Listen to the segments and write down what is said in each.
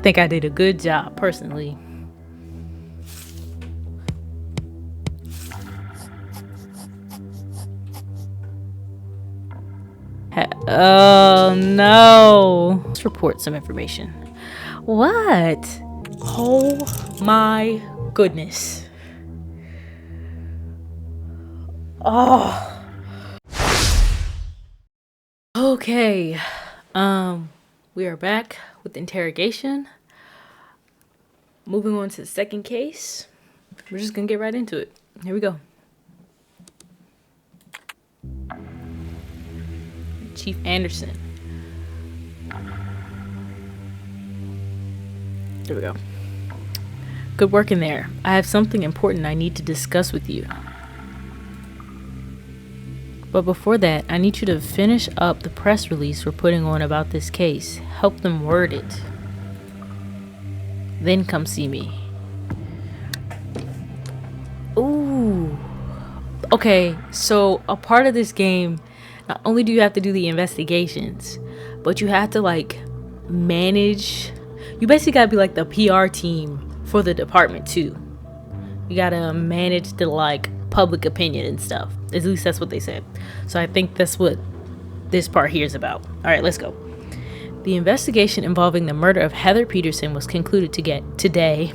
think I did a good job, personally. Oh no. Let's report some information. What? Oh my goodness. Oh. Okay. We are back with interrogation. Moving on to the second case. We're just gonna get right into it. Here we go. Chief Anderson. There we go. Good work in there. I have something important I need to discuss with you. But before that, I need you to finish up the press release we're putting on about this case. Help them word it. Then come see me. Ooh. Okay, so a part of this game, not only do you have to do the investigations, but you have to like manage. You basically gotta be like the PR team for the department too. You gotta manage the like public opinion and stuff. At least that's what they said. So I think that's what this part here is about. All right, let's go. The investigation involving the murder of Heather Peterson was concluded today,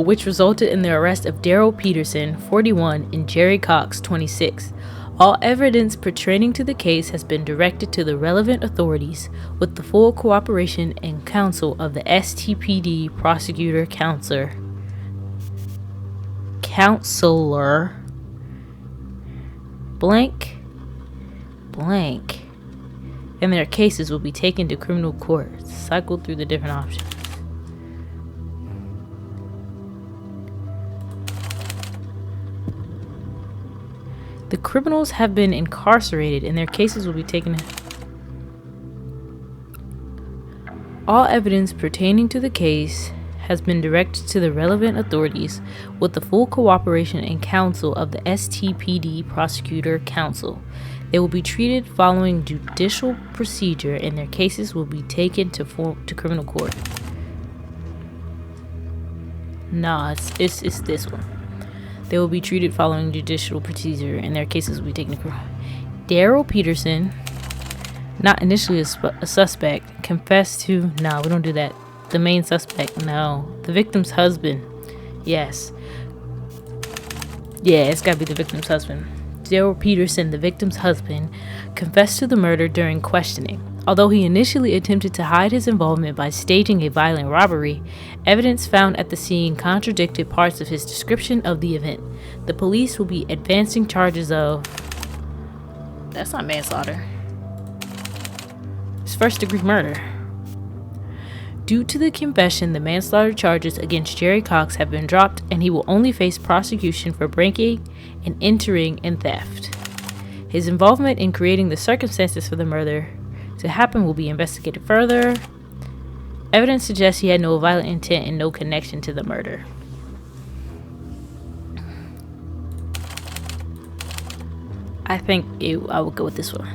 which resulted in the arrest of Daryl Peterson, 41, and Jerry Cox, 26. All evidence pertaining to the case has been directed to the relevant authorities with the full cooperation and counsel of the STPD prosecutor counselor blank, and their cases will be taken to criminal court. Cycle through the different options. The criminals have been incarcerated and their cases will be taken. All evidence pertaining to the case has been directed to the relevant authorities with the full cooperation and counsel of the STPD prosecutor counsel. They will be treated following judicial procedure and their cases will be taken to criminal court. Nah, it's this one. They will be treated following judicial procedure and their cases will be taken to court. Daryl Peterson, not initially a suspect, confessed to... No, we don't do that. The main suspect, no. The victim's husband. Yes. Yeah, it's gotta be the victim's husband. Daryl Peterson, the victim's husband, confessed to the murder during questioning. Although he initially attempted to hide his involvement by staging a violent robbery, evidence found at the scene contradicted parts of his description of the event. The police will be advancing charges of... That's not manslaughter. It's first-degree murder. Due to the confession, the manslaughter charges against Jerry Cox have been dropped and he will only face prosecution for breaking and entering and theft. His involvement in creating the circumstances for the murder to happen will be investigated further. Evidence suggests he had no violent intent and no connection to the murder. I think I would go with this one.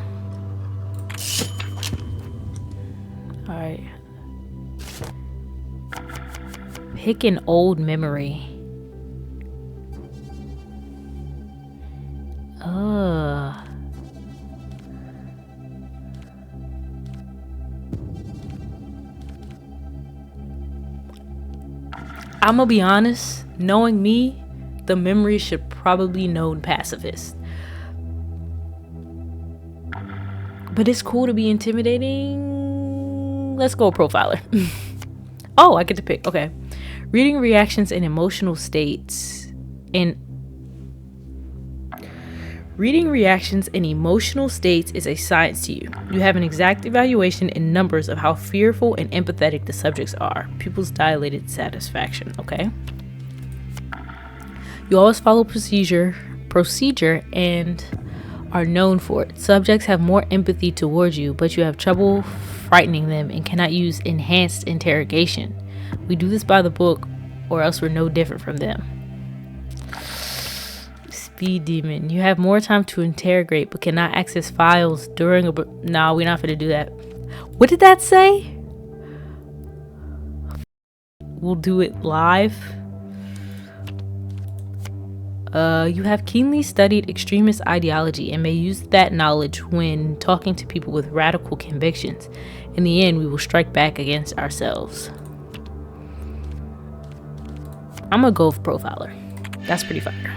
Alright. Pick an old memory. I'm gonna be honest, knowing me, the memory should probably be known pacifist. But it's cool to be intimidating. Let's go profiler. Oh, I get to pick. Okay. Reading reactions and emotional states is a science to you. You have an exact evaluation in numbers of how fearful and empathetic the subjects are. Pupils' dilated satisfaction. Okay. You always follow procedure and are known for it. Subjects have more empathy towards you, but you have trouble frightening them and cannot use enhanced interrogation. We do this by the book or else we're no different from them. Speed demon. You have more time to interrogate but cannot access files during a... Nah, we're not gonna do that. What did that say? we'll do it live. You have keenly studied extremist ideology and may use that knowledge when talking to people with radical convictions. In the end, we will strike back against ourselves. I'm a go with profiler. That's pretty fire.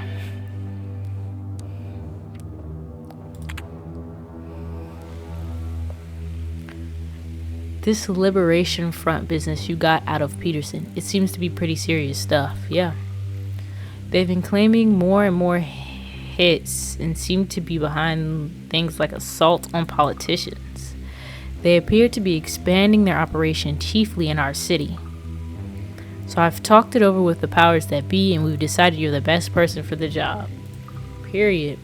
This Liberation Front business you got out of Peterson, it seems to be pretty serious stuff. Yeah. They've been claiming more and more hits and seem to be behind things like assault on politicians. They appear to be expanding their operation chiefly in our city. So I've talked it over with the powers that be, and we've decided you're the best person for the job. Period.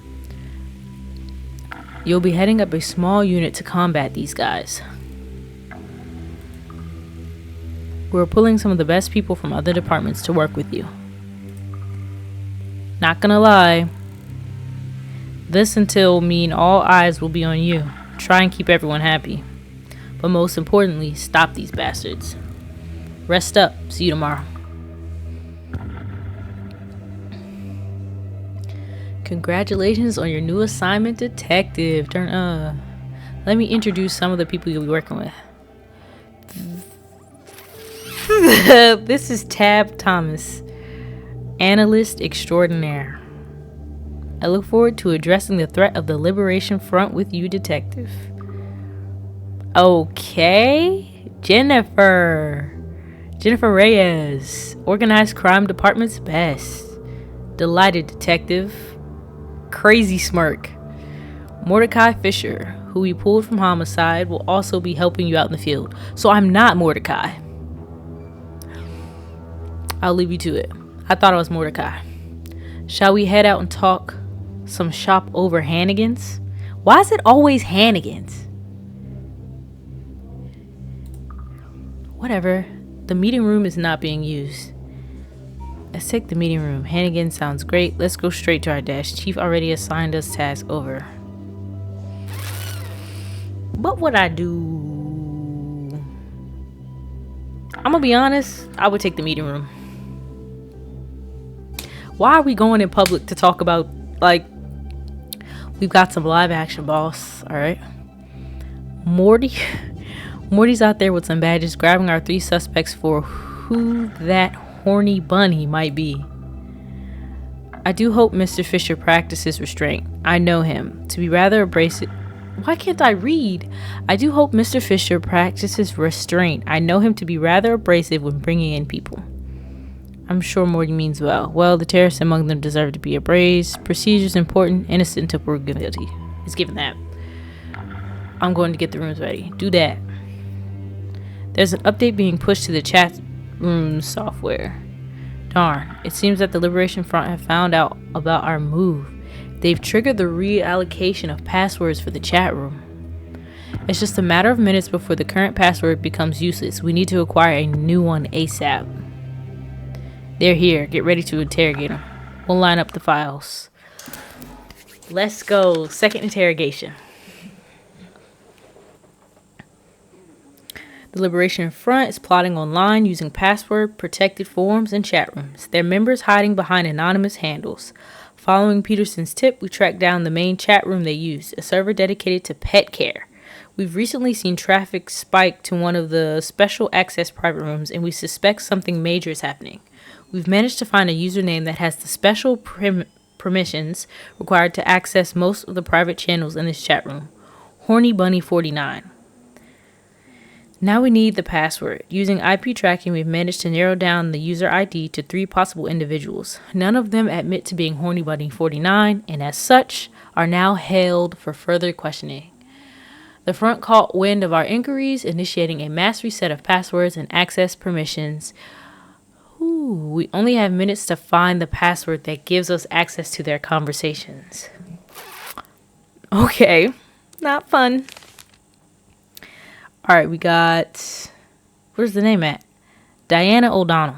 You'll be heading up a small unit to combat these guys. We're pulling some of the best people from other departments to work with you. Not gonna lie, this until mean all eyes will be on you. Try and keep everyone happy. But most importantly, stop these bastards. Rest up. See you tomorrow. Congratulations on your new assignment, detective. Let me introduce some of the people you'll be working with. This is Tab Thomas, analyst extraordinaire. I look forward to addressing the threat of the Liberation Front with you, detective. Okay, Jennifer Reyes, Organized Crime Department's best. Delighted, detective. Crazy smirk. Mordecai Fisher, who we pulled from homicide, will also be helping you out in the field. So I'm not Mordecai. I'll leave you to it. I thought I was Mordecai. Shall we head out and talk some shop over Hannigan's? Why is it always Hannigan's? Whatever. The meeting room is not being used. Let's take the meeting room. Hannigan sounds great. Let's go straight to our desk. Chief already assigned us task over. What would I do? I'm gonna be honest. I would take the meeting room. Why are we going in public to talk about, like, we've got some live action, boss. All right. Morty's out there with some badges, grabbing our 3 suspects for who that horny bunny might be. I do hope Mr. Fisher practices restraint. I know him to be rather abrasive. Why can't I read? I do hope Mr. Fisher practices restraint. I know him to be rather abrasive when bringing in people. I'm sure Morty means well. Well, the terrorists among them deserve to be appraised. Procedures important, innocent until proven guilty. It's given that. I'm going to get the rooms ready. Do that. There's an update being pushed to the chat room software. Darn, it seems that the Liberation Front have found out about our move. They've triggered the reallocation of passwords for the chat room. It's just a matter of minutes before the current password becomes useless. We need to acquire a new one ASAP. They're here. Get ready to interrogate them. We'll line up the files. Let's go. Second interrogation. The Liberation Front is plotting online using password-protected forums and chat rooms. Their members hiding behind anonymous handles. Following Peterson's tip, we tracked down the main chat room they used, a server dedicated to pet care. We've recently seen traffic spike to one of the special access private rooms, and we suspect something major is happening. We've managed to find a username that has the special permissions required to access most of the private channels in this chat room. Horny Bunny 49. Now we need the password. Using IP tracking, we've managed to narrow down the user ID to 3 possible individuals. None of them admit to being Horny Bunny 49, and as such, are now held for further questioning. The front caught wind of our inquiries, initiating a mass reset of passwords and access permissions. We only have minutes to find the password that gives us access to their conversations. Okay, not fun. All right, we got, where's the name at? Diana O'Donnell.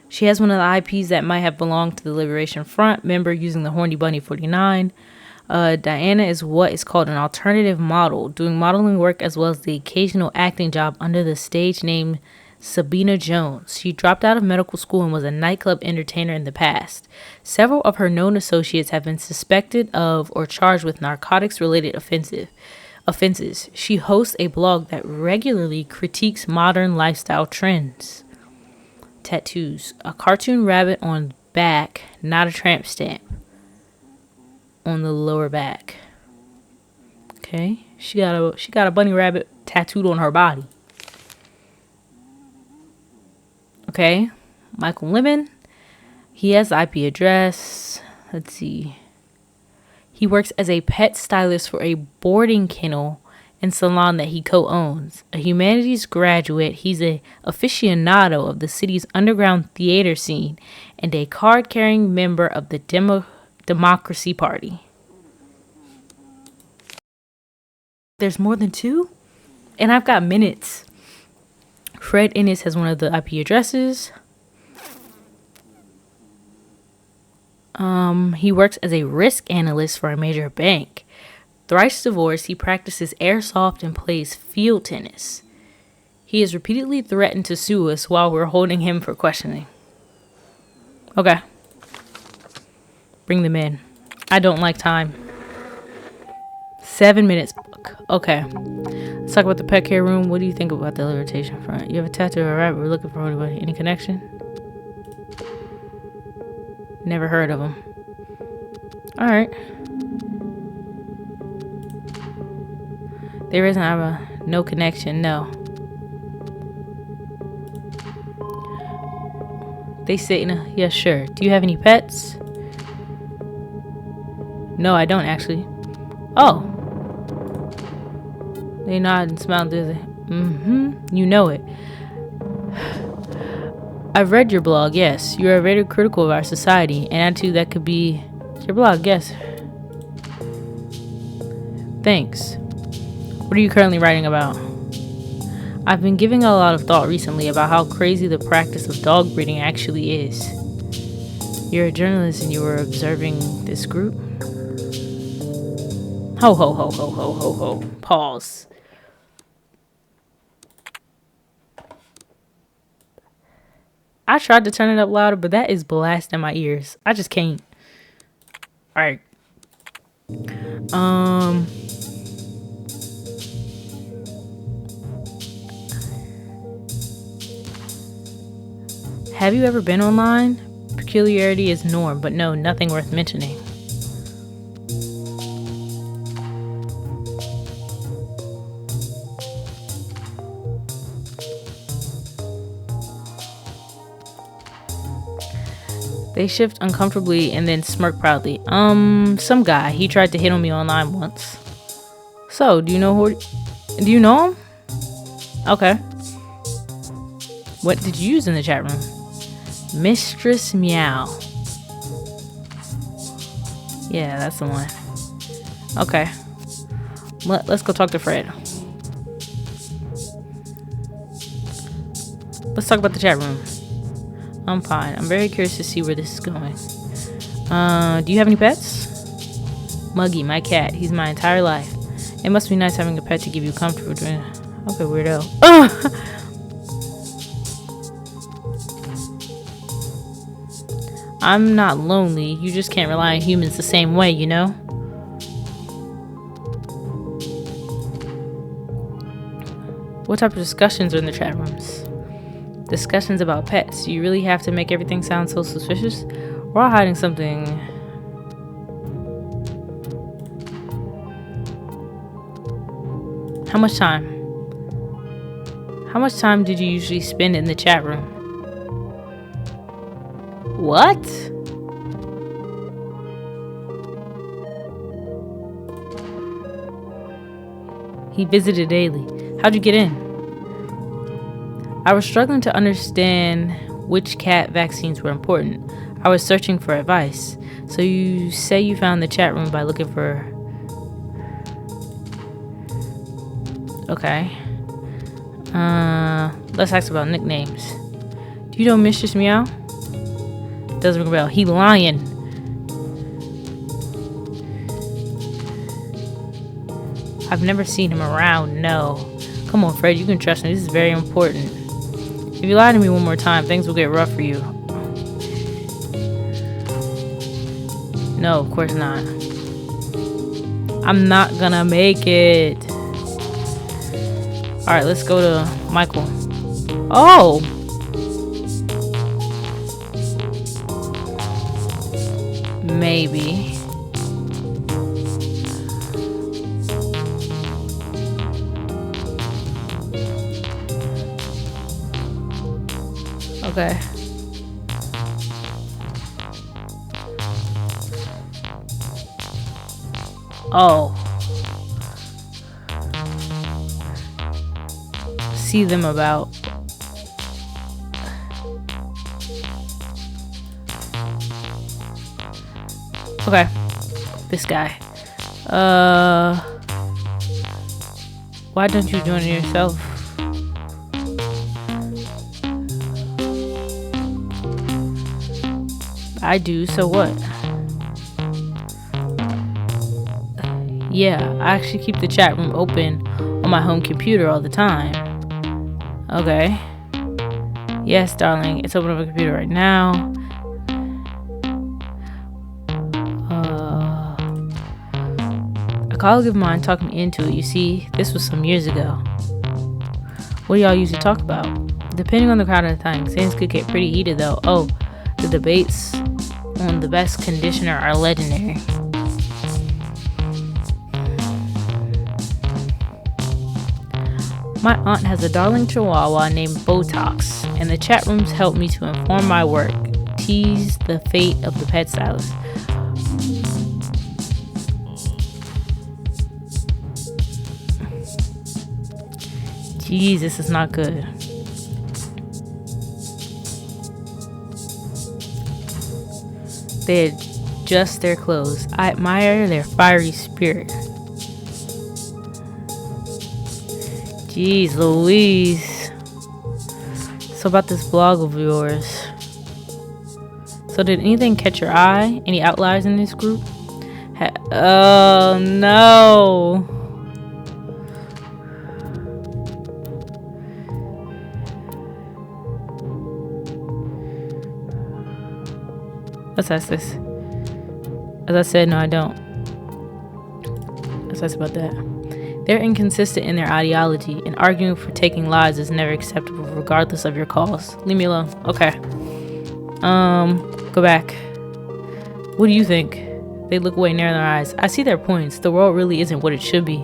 She has one of the IPs that might have belonged to the Liberation Front member using the Horny Bunny 49. Diana is what is called an alternative model, doing modeling work as well as the occasional acting job under the stage name Sabina Jones. She dropped out of medical school and was a nightclub entertainer in the past. Several of her known associates have been suspected of or charged with narcotics-related offenses. She hosts a blog that regularly critiques modern lifestyle trends. Tattoos. A cartoon rabbit on back, not a tramp stamp. On the lower back. Okay. She got a bunny rabbit tattooed on her body. Okay. Michael Lemon. He has the IP address. Let's see. He works as a pet stylist for a boarding kennel and salon that he co-owns. A humanities graduate, he's a aficionado of the city's underground theater scene and a card-carrying member of the Democracy Party. There's more than 2? And I've got minutes. Fred Ennis has one of the IP addresses. He works as a risk analyst for a major bank. Thrice divorced, he practices airsoft and plays field tennis. He has repeatedly threatened to sue us while we're holding him for questioning. Okay. Bring them in. I don't like time. 7 minutes. Okay. Let's talk about the pet care room. What do you think about the rotation front? You have a tattoo of a rabbit. We're looking for anybody. Any connection? Never heard of him. Alright. There isn't no connection, no. They say, yeah, sure. Do you have any pets? No, I don't actually. Oh. They nod and smile. You know it. I've read your blog, yes. You are very critical of our society. An attitude that could be your blog, yes. Thanks. What are you currently writing about? I've been giving a lot of thought recently about how crazy the practice of dog breeding actually is. You're a journalist and you were observing this group? Ho, ho, ho, ho, ho, ho, ho. Pause. I tried to turn it up louder, but that is blasting my ears. I just can't. Alright. Have you ever been online? Peculiarity is norm, but no, nothing worth mentioning. They shift uncomfortably and then smirk proudly. Some guy. He tried to hit on me online once. So, do you know him? Okay. What did you use in the chat room? Mistress Meow. Yeah, that's the one. Okay. Let's go talk to Fred. Let's talk about the chat room. I'm fine. I'm very curious to see where this is going. Do you have any pets? Muggy, my cat. He's my entire life. It must be nice having a pet to give you comfort. Okay, weirdo. I'm not lonely. You just can't rely on humans the same way, you know? What type of discussions are in the chat rooms? Discussions about pets. Do you really have to make everything sound so suspicious? We're all hiding something. How much time? How much time did you usually spend in the chat room? What? He visited daily. How'd you get in? I was struggling to understand which cat vaccines were important. I was searching for advice. So you say you found the chat room by looking for... Okay. Let's ask about nicknames. Do you know Mistress Meow? Doesn't ring a bell. He lying. I've never seen him around. No. Come on, Fred. You can trust me. This is very important. If you lie to me one more time, things will get rough for you. No, of course not. I'm not gonna make it. Alright, let's go to Michael. Oh! Maybe. Okay. Oh. See them about. Okay. This guy. Why don't you join it yourself? I do, so what? Yeah, I actually keep the chat room open on my home computer all the time. Okay. Yes, darling, it's open on my computer right now. A colleague of mine talked me into it. You see, this was some years ago. What do y'all usually talk about? Depending on the crowd of the time, things could get pretty heated though. Oh, the debates on the best conditioner are legendary. My aunt has a darling chihuahua named Botox, and the chat rooms help me to inform my work, tease the fate of the pet stylist. Jeez, this is not good. They adjust their clothes. I admire their fiery spirit. Jeez Louise. So about this blog of yours. So did anything catch your eye? Any outliers in this group? Oh no. Let's ask this. As I said, no, I don't. Let's ask about that. They're inconsistent in their ideology, and arguing for taking lives is never acceptable, regardless of your cause. Leave me alone. Okay. Go back. What do you think? They look away, narrow their eyes. I see their points. The world really isn't what it should be.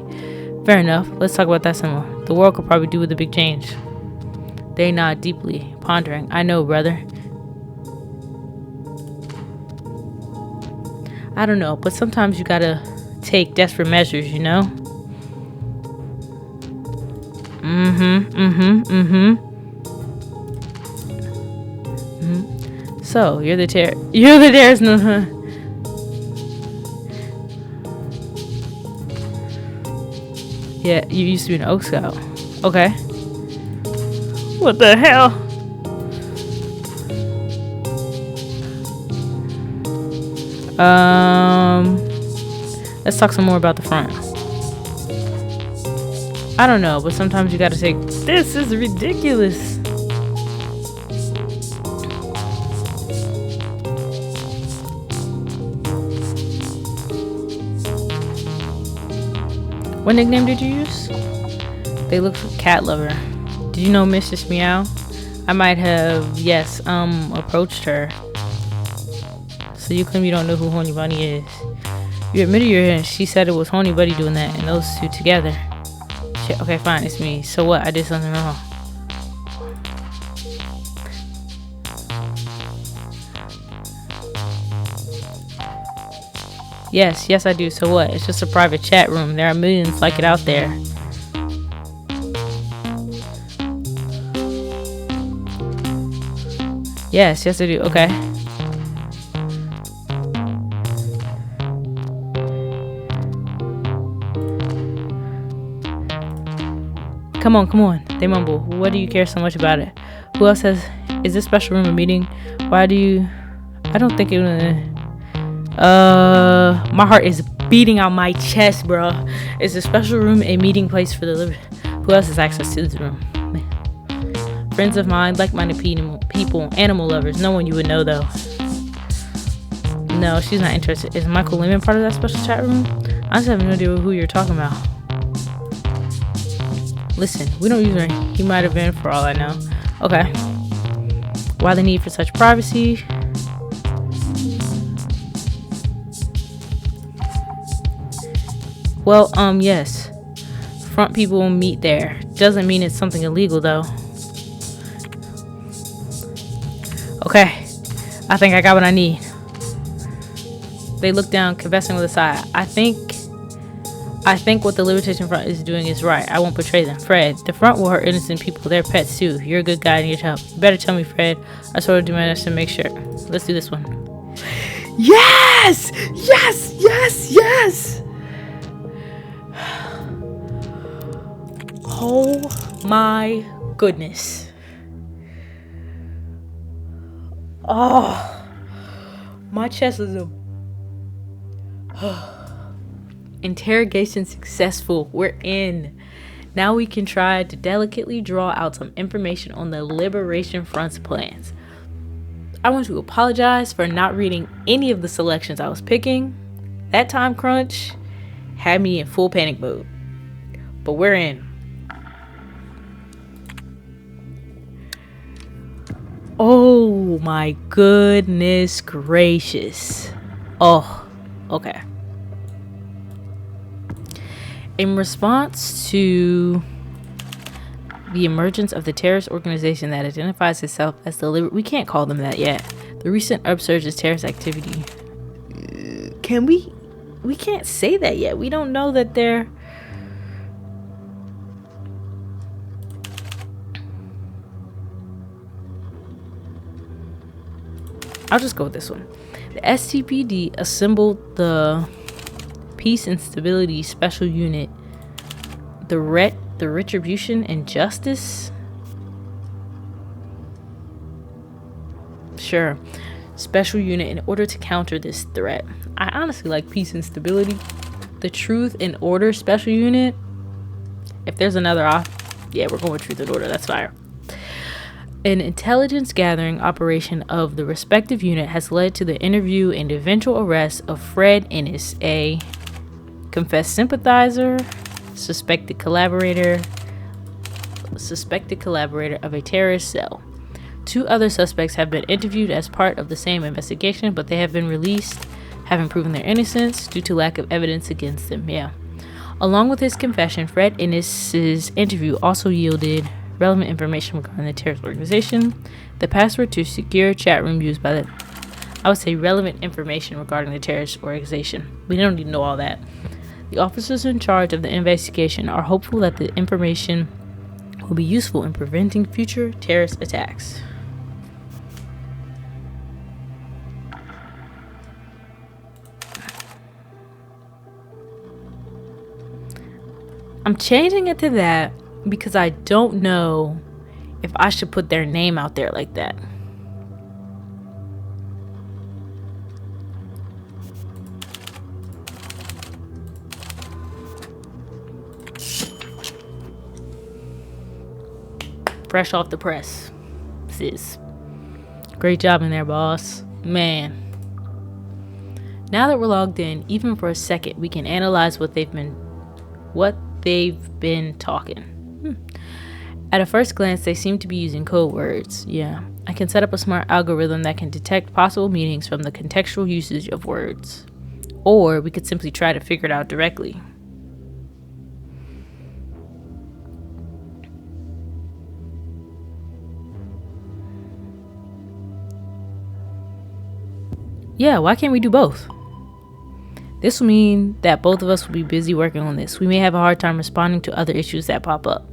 Fair enough. Let's talk about that some more. The world could probably do with a big change. They nod deeply, pondering. I know, brother. I don't know, but sometimes you gotta take desperate measures, you know? So, you're the terrorist, no, huh? Yeah, you used to be an Oak Scout. Okay. What the hell? Let's talk some more about the front. I don't know, but sometimes you gotta say, this is ridiculous. What nickname did you use? They look for cat lover. Did you know Mistress Meow? I might have, yes, approached her. So you claim you don't know who Honey Bunny is. You admitted she said it was Honey Buddy doing that, and those two together. Shit, okay, fine, it's me. So what? I did something wrong. Yes, I do. So what? It's just a private chat room. There are millions like it out there. Yes, I do. Okay. Come on. They mumble. What do you care so much about it? Who else has... Is this special room a meeting? Why do you... I don't think it... My heart is beating out my chest, bro. Is a special room a meeting place for the living? Who else has access to this room? Friends of mine, like-minded people, animal lovers. No one you would know, though. No, she's not interested. Is Michael Lehman part of that special chat room? I just have no idea who you're talking about. Listen, we don't use her. He might have been, for all I know. Okay. Why the need for such privacy? Well, yes. Front people will meet there. Doesn't mean it's something illegal, though. Okay. I think I got what I need. They look down, confessing with a sigh. I think what the Libertation Front is doing is right. I won't betray them. Fred, the front will hurt innocent people. They're pets too. You're a good guy and you need help. You better tell me, Fred. I sort of do my best to make sure. Let's do this one. Yes! Yes! Yes! Yes! Oh my goodness. Oh, my chest is a... Interrogation successful. We're in. Now we can try to delicately draw out some information on the Liberation Front's plans. I want to apologize for not reading any of the selections I was picking. That time crunch had me in full panic mode. But we're in. Oh my goodness gracious. Oh, okay. In response to the emergence of the terrorist organization that identifies itself as the we can't call them that yet. The recent upsurge is terrorist activity. Can we? We can't say that yet. We don't know that they're... I'll just go with this one. The STPD assembled the Peace and Stability Special Unit, the Retribution and Justice? Sure. Special unit in order to counter this threat. I honestly like Peace and Stability. The Truth and Order Special Unit. If there's another yeah, we're going with Truth and Order. That's fire. An intelligence gathering operation of the respective unit has led to the interview and eventual arrest of Fred Ennis, a confessed sympathizer, suspected collaborator of a terrorist cell. 2 other suspects have been interviewed as part of the same investigation, but they have been released, having proven their innocence due to lack of evidence against them. Yeah. Along with his confession, Fred Ennis's interview also yielded relevant information regarding the terrorist organization, the password to secure chat room used by the... I would say relevant information regarding the terrorist organization. We don't need to know all that. The officers in charge of the investigation are hopeful that the information will be useful in preventing future terrorist attacks. I'm changing it to that because I don't know if I should put their name out there like that. Fresh off the press, sis. Great job in there, boss. Man. Now that we're logged in, even for a second, we can analyze what they've been talking. At a first glance, they seem to be using code words. Yeah, I can set up a smart algorithm that can detect possible meanings from the contextual usage of words. Or we could simply try to figure it out directly. Yeah, why can't we do both? This will mean that both of us will be busy working on this. We may have a hard time responding to other issues that pop up.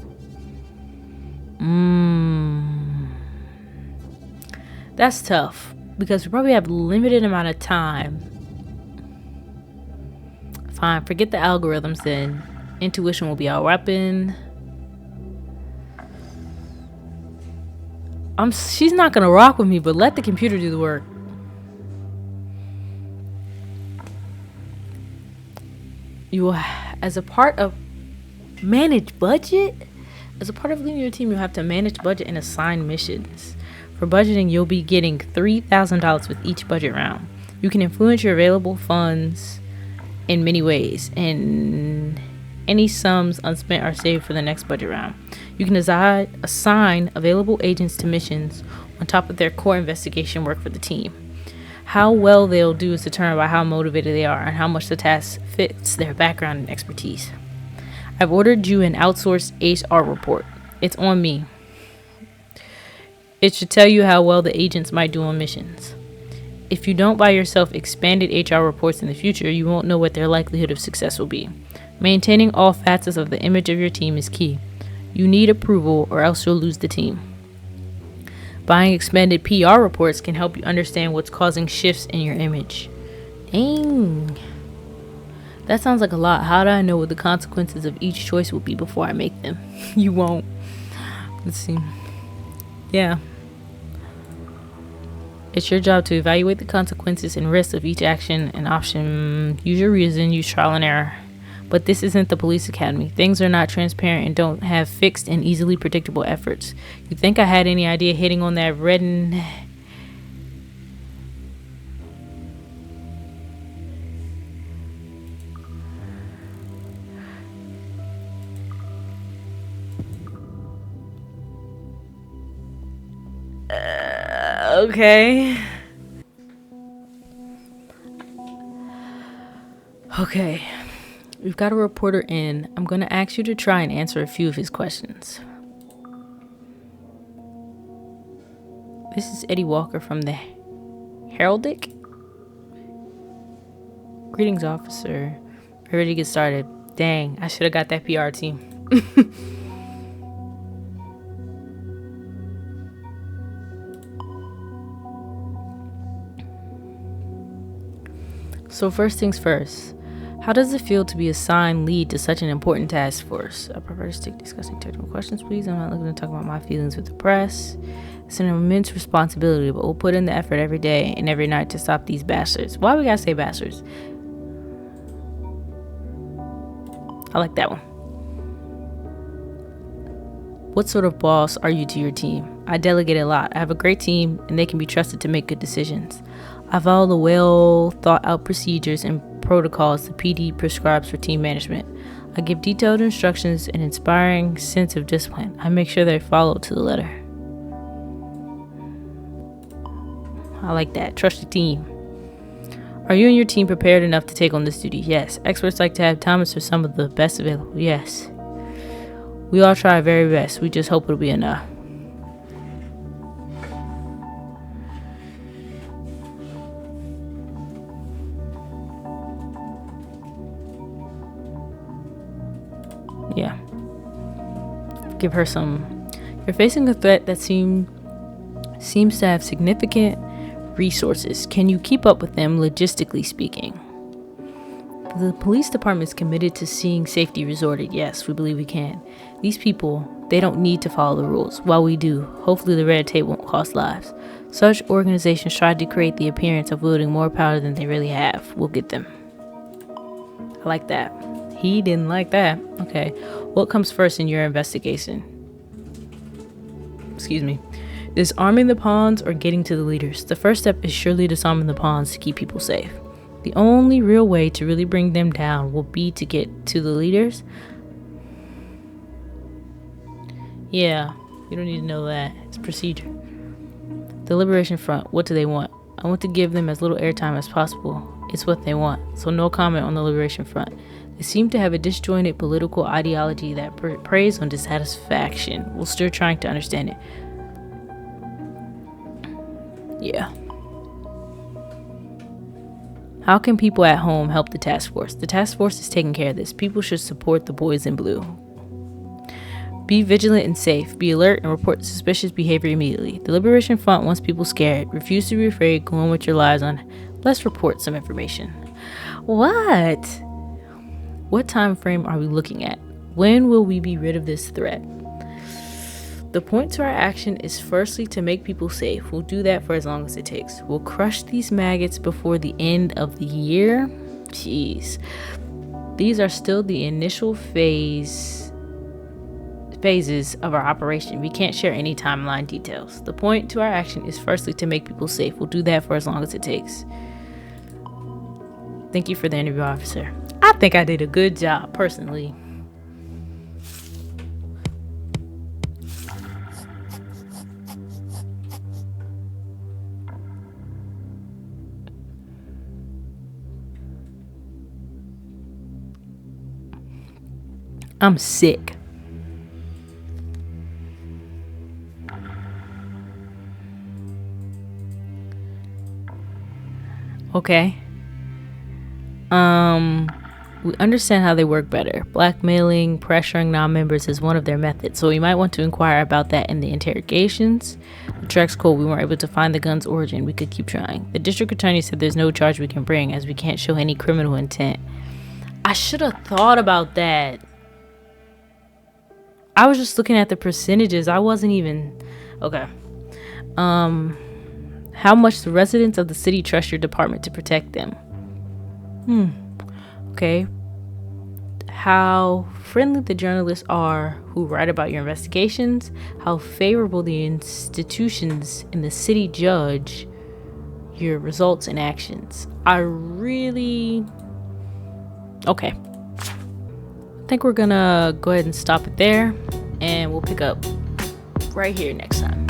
That's tough because we probably have limited amount of time. Fine, forget the algorithms then. Intuition will be our weapon. She's not gonna rock with me, but let the computer do the work. You will, as a part of manage budget, As a part of leading your team, you'll have to manage budget and assign missions. For budgeting, you'll be getting $3,000 with each budget round. You can influence your available funds in many ways, and any sums unspent are saved for the next budget round. You can assign available agents to missions on top of their core investigation work for the team. How well they'll do is determined by how motivated they are and how much the task fits their background and expertise. I've ordered you an outsourced HR report. It's on me. It should tell you how well the agents might do on missions. If you don't buy yourself expanded HR reports in the future, you won't know what their likelihood of success will be. Maintaining all facets of the image of your team is key. You need approval or else you'll lose the team. Buying expanded PR reports can help you understand what's causing shifts in your image. Dang. That sounds like a lot. How do I know what the consequences of each choice will be before I make them? You won't. Let's see. Yeah. It's your job to evaluate the consequences and risks of each action and option. Use your reason, use trial and error. But this isn't the police academy. Things are not transparent and don't have fixed and easily predictable efforts. You think I had any idea hitting on that red and... Okay. Okay. We've got a reporter in. I'm going to ask you to try and answer a few of his questions. This is Eddie Walker from the Heraldic. Greetings, officer. We're ready to get started. Dang, I should have got that PR team. So first things first, how does it feel to be assigned lead to such an important task force? I prefer to stick discussing technical questions, please. I'm not looking to talk about my feelings with the press. It's an immense responsibility, but we'll put in the effort every day and every night to stop these bastards. Why we gotta say bastards? I like that one. What sort of boss are you to your team? I delegate a lot. I have a great team and they can be trusted to make good decisions. I follow the well thought out procedures and protocols the PD prescribes for team management. I give detailed instructions and inspiring sense of discipline. I make sure they're followed to the letter. I like that. Trust your team. Are you and your team prepared enough to take on this duty? Yes. Experts like to have Thomas or some of the best available. Yes. We all try our very best. We just hope it'll be enough. Yeah. Give her some. You're facing a threat that seems to have significant resources. Can you keep up with them, logistically speaking? The police department is committed to seeing safety resorted. Yes, we believe we can. These people, they don't need to follow the rules. While we do, hopefully the red tape won't cost lives. Such organizations try to create the appearance of wielding more power than they really have. We'll get them. I like that. He didn't like that. Okay. What comes first in your investigation? Excuse me. Disarming the pawns or getting to the leaders? The first step is surely disarming the pawns to keep people safe. The only real way to really bring them down will be to get to the leaders. Yeah, you don't need to know that. It's procedure. The Liberation Front, what do they want? I want to give them as little airtime as possible. It's what they want, so no comment on the Liberation Front. They seem to have a disjointed political ideology that preys on dissatisfaction. We're still trying to understand it. Yeah. How can people at home help the task force? The task force is taking care of this. People should support the boys in blue. Be vigilant and safe. Be alert and report suspicious behavior immediately. The Liberation Front wants people scared. Refuse to be afraid. Go on with your lives on. Let's report some information. What? What time frame are we looking at? When will we be rid of this threat? The point to our action is firstly to make people safe. We'll do that for as long as it takes. We'll crush these maggots before the end of the year. Jeez. These are still the initial phases phases of our operation. We can't share any timeline details. The point to our action is firstly to make people safe. We'll do that for as long as it takes. Thank you for the interview, officer. I think I did a good job, personally. I'm sick. Okay. We understand how they work better. Blackmailing, pressuring non-members is one of their methods, so we might want to inquire about that in the interrogations. The track's cold. We weren't able to find the gun's origin. We could keep trying. The district attorney said there's no charge we can bring as we can't show any criminal intent. I should have thought about that. I was just looking at the percentages. I wasn't even... Okay. How much the residents of the city trust your department to protect them? Okay. How friendly the journalists are who write about your investigations. How favorable the institutions in the city judge your results and actions. I really... Okay. I think we're gonna go ahead and stop it there, and we'll pick up right here next time.